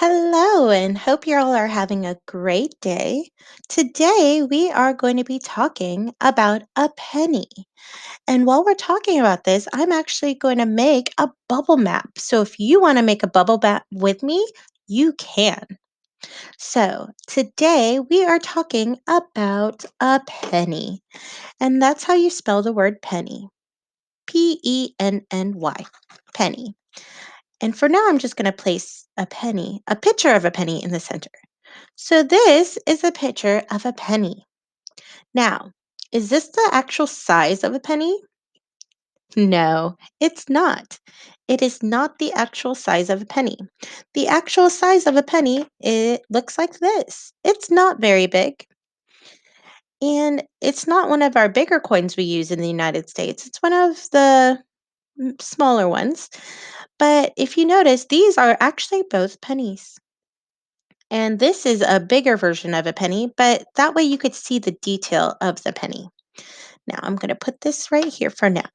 Hello, and hope you all are having a great day. Today, we are going to be talking about a penny. And while we're talking about this, I'm actually going to make a bubble map. So if you want to make a bubble map with me, you can. So today, we are talking about a penny. And that's how you spell the word penny. Penny. Penny. And for now, I'm just going to place a picture of a penny in the center. So this is a picture of a penny. Now, is this the actual size of a penny? No, it's not. It is not the actual size of a penny. The actual size of a penny, it looks like this. It's not very big. And it's not one of our bigger coins we use in the United States. It's one of the smaller ones. But if you notice, these are actually both pennies. And this is a bigger version of a penny, but that way you could see the detail of the penny. Now I'm going to put this right here for now.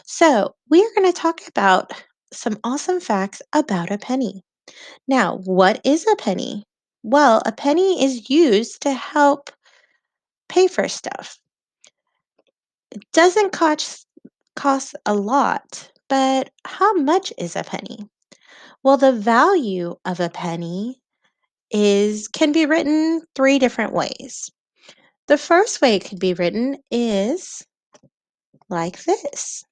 So we are going to talk about some awesome facts about a penny. Now, what is a penny? Well, a penny is used to help pay for stuff. It doesn't cost a lot, but how much is a penny? Well, the value of a penny is can be written three different ways. The first way it could be written is like this.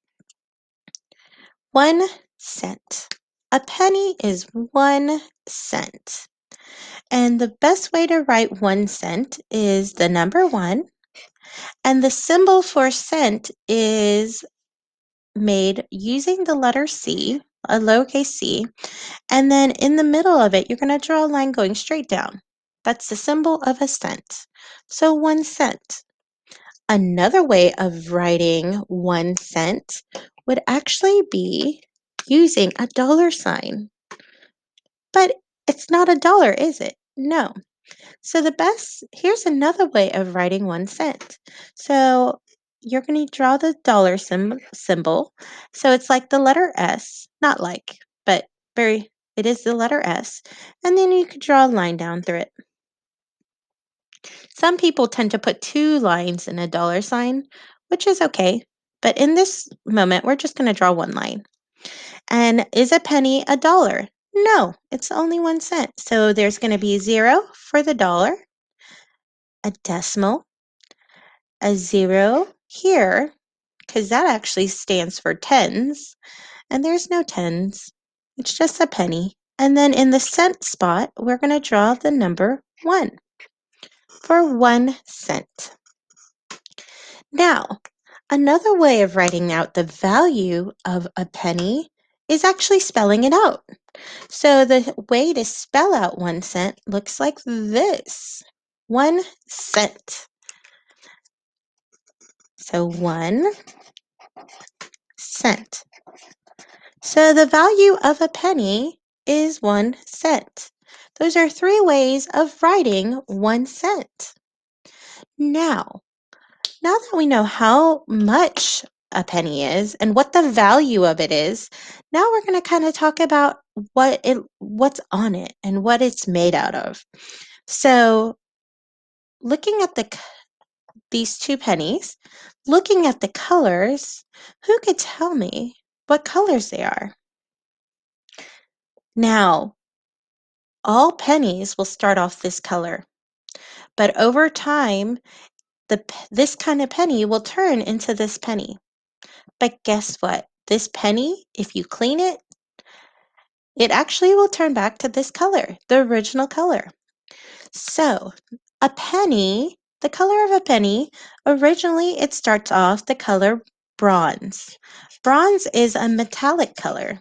1 cent. A penny is 1 cent. And the best way to write 1 cent is the number 1. And the symbol for cent is made using the letter C, a lowercase c. And then in the middle of it, you're going to draw a line going straight down. That's the symbol of a cent. So 1 cent. Another way of writing 1 cent would actually be using a dollar sign. But it's not a dollar, is it? No. So here's another way of writing 1 cent. So you're going to draw the dollar symbol. So it's like the letter S, not like, but it is the letter S. And then you could draw a line down through it. Some people tend to put two lines in a dollar sign, which is okay. But in this moment, we're just going to draw one line. And is a penny a dollar? No, it's only 1 cent. So there's going to be 0 for the dollar, a decimal, a 0 here, because that actually stands for tens. And there's no tens. It's just a penny. And then in the cent spot, we're going to draw the number 1 for 1 cent. Now, another way of writing out the value of a penny is actually spelling it out. So the way to spell out 1 cent looks like this. 1 cent. So 1 cent. So the value of a penny is 1 cent. Those are three ways of writing 1 cent. Now that we know how much a penny is and what the value of it is, now we're going to kind of talk about what's on it and what it's made out of. So, looking at these two pennies, looking at the colors, who could tell me what colors they are? Now, all pennies will start off this color, but over time, this kind of penny will turn into this penny. But guess what? This penny, if you clean it, it actually will turn back to this color, the original color. So, the color of a penny, originally it starts off the color bronze. Bronze is a metallic color.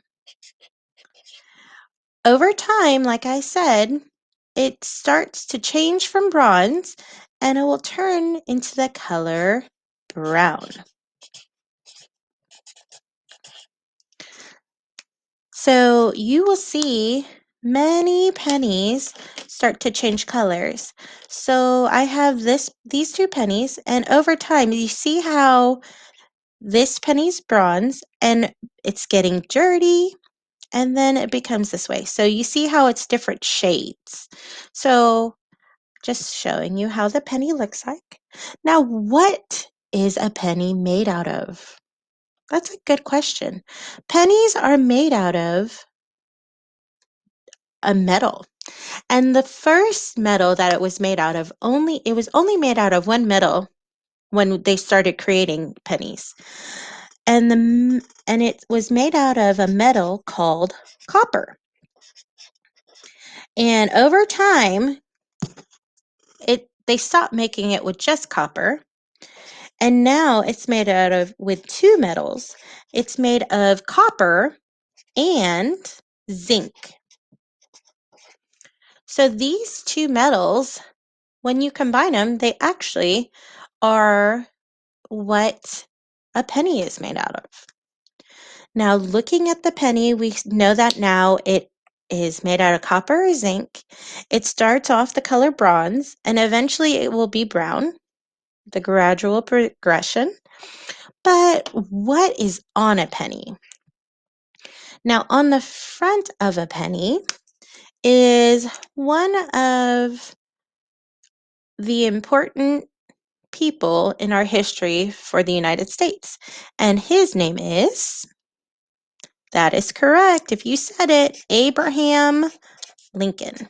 Over time, like I said, it starts to change from bronze and it will turn into the color brown. So you will see many pennies start to change colors. So I have these two pennies, and over time, you see how this penny's bronze and it's getting dirty and then it becomes this way. So you see how it's different shades. So just showing you how the penny looks like. Now, what is a penny made out of? That's a good question. Pennies are made out of a metal. And the first metal that it was made out of it was only made out of one metal when they started creating pennies. And it was made out of a metal called copper. And over time, they stopped making it with just copper, and now it's made out of with two metals. It's made of copper and zinc. So these two metals, when you combine them, they actually are what a penny is made out of. Now, looking at the penny, we know that now it is made out of copper or zinc. It starts off the color bronze, and eventually it will be brown, the gradual progression. But what is on a penny? Now, on the front of a penny is one of the important people in our history for the United States, and his name is, that is correct, if you said it, Abraham Lincoln.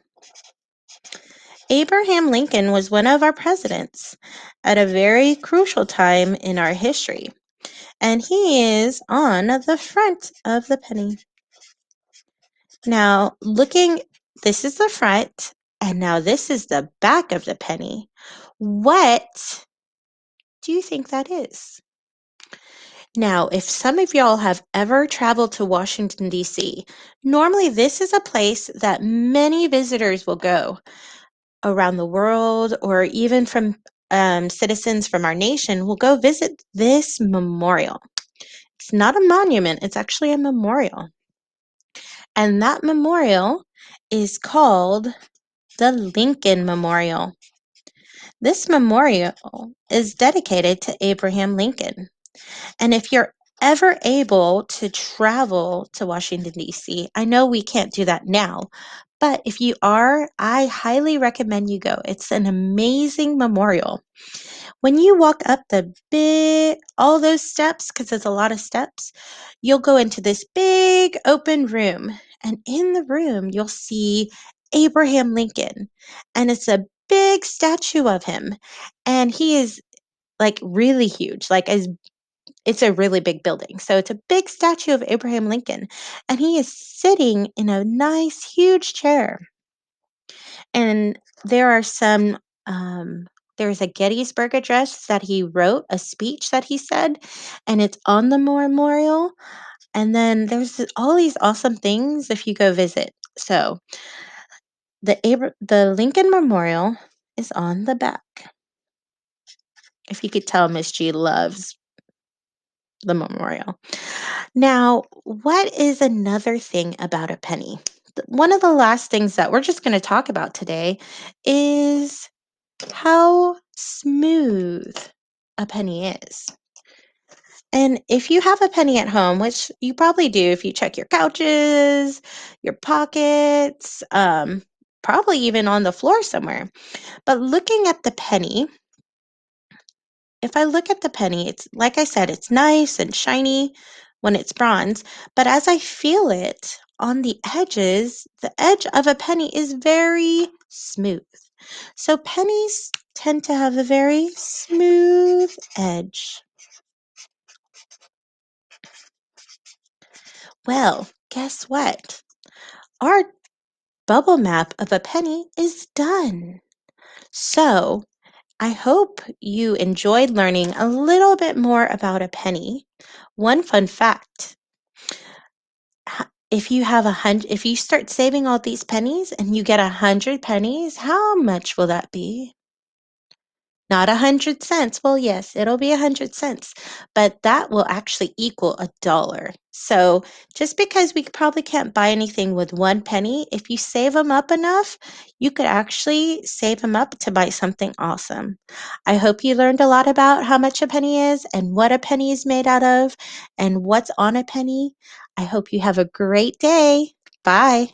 Abraham Lincoln was one of our presidents at a very crucial time in our history, and he is on the front of the penny. Now, this is the front, and now this is the back of the penny. What do you think that is? Now, if some of y'all have ever traveled to Washington, D.C., normally this is a place that many visitors will go around the world, or even from citizens from our nation will go visit this memorial. It's not a monument, it's actually a memorial. And that memorial is called the Lincoln Memorial. This memorial is dedicated to Abraham Lincoln. And if you're ever able to travel to Washington, D.C., I know we can't do that now, but if you are, I highly recommend you go. It's an amazing memorial. When you walk up all those steps, because there's a lot of steps, you'll go into this big open room. And in the room, you'll see Abraham Lincoln. And it's a big statue of him. And he is like really huge, it's a really big building. So it's a big statue of Abraham Lincoln. And he is sitting in a nice, huge chair. And there are there's a Gettysburg Address that he wrote, a speech that he said, and it's on the memorial. And then there's all these awesome things if you go visit. So the Lincoln Memorial is on the back. If you could tell, Miss G loves the memorial. Now, what is another thing about a penny? One of the last things that we're just going to talk about today is how smooth a penny is. And if you have a penny at home, which you probably do if you check your couches, your pockets, probably even on the floor somewhere. But looking at the penny, if I look at the penny, it's like I said, it's nice and shiny when it's bronze, but as I feel it on the edges, the edge of a penny is very smooth. So pennies tend to have a very smooth edge. Well, guess what? Our bubble map of a penny is done. So I hope you enjoyed learning a little bit more about a penny. One fun fact, if you start saving all these pennies and you get 100 pennies, how much will that be? Not 100 cents. Well, yes, it'll be 100 cents, but that will actually equal $1. So just because we probably can't buy anything with 1 penny, if you save them up enough, you could actually save them up to buy something awesome. I hope you learned a lot about how much a penny is and what a penny is made out of and what's on a penny. I hope you have a great day. Bye.